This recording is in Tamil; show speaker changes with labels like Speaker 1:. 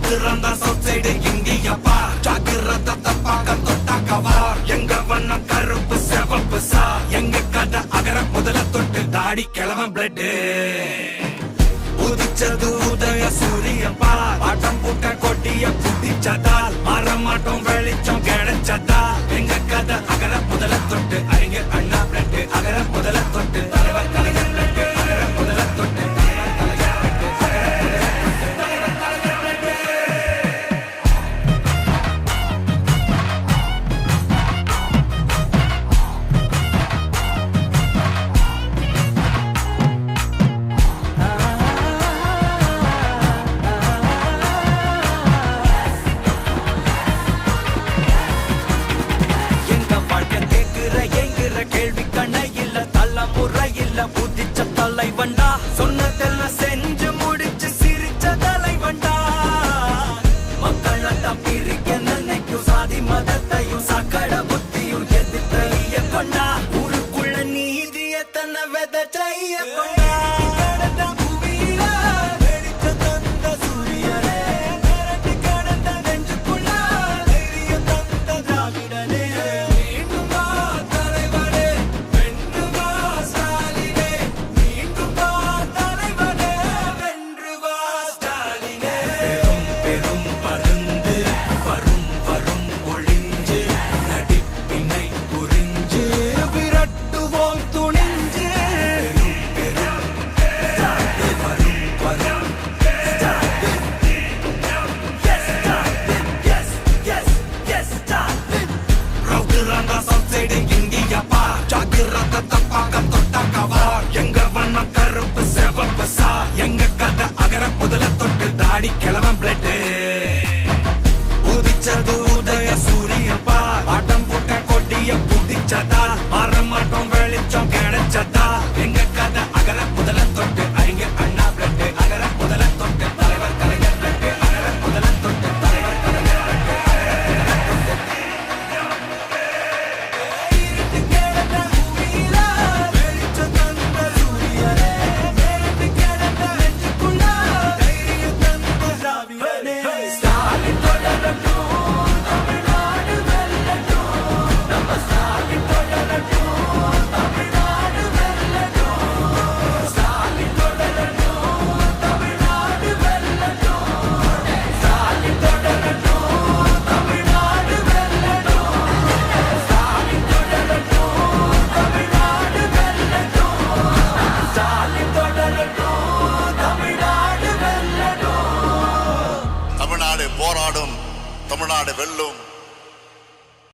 Speaker 1: ரவுத்துறந்தா சவுத் சைடு இந்தியப்பா ஜாக்கிரத தப்பாக்க தொட்டாக்கவா எங்க வண்ணம் கருப்பு செவப்பு சா எங்க கதை அகர முதல தொட்டு தாடி கிழவன் பிளட் உதிச்சது உதய சூரியப்பா ஆட்டம் பூட்ட கொட்டிய புட்டிச்சதால் மாறமாட்டோம் வெளிச்சம் கிடைச்சதா எங்க கதை அகர முதல தொட்டு அறிஞர் அண்ணா பிளட் அகர முதல தொட்டு தலைவர் கலைஞர் பிளட் அகர முதல தொட்டு கேள்வி கண்ண இல்ல தலைமுறை இல்ல புதிச்ச தலைவண்டா சொன்னதெல்லாம் செஞ்சு முடிச்சு சிரிச்ச தலைவண்டா மக்களெல்லாம் பிரிக்க நினைக்கும் சாதி மதத்தையும் சக்கட புத்தியும் எதிர்த்தைய கொண்டா ஊருக்குள்ள நீதிய தன்னை விதைச்சைய கொண்டா ஜாக்கிரத தப்பாக்க தொட்டாக்கவா எங்க வண்ணம் கருப்பு செவப்பு சா எங்க கதை அகர முதல தொட்டு தாடி கிழவன் பிளட் உதிச்சது உதய சூரியப்பா ஆட்டம் பூட்ட கொட்டிய புதிச்சதா மாறமாட்டோம் வெளிச்சம் கிடைச்சதா எங்க கதை அகர முதல தொட்டு அறிஞர் அண்ணா பிளட் அகர முதல தொட்டு தலைவர் கலைஞர் பிளட் அகர முதல தொட்டு தலைவர் கலைஞர்
Speaker 2: போராடும் தமிழ்நாடு வெல்லும்.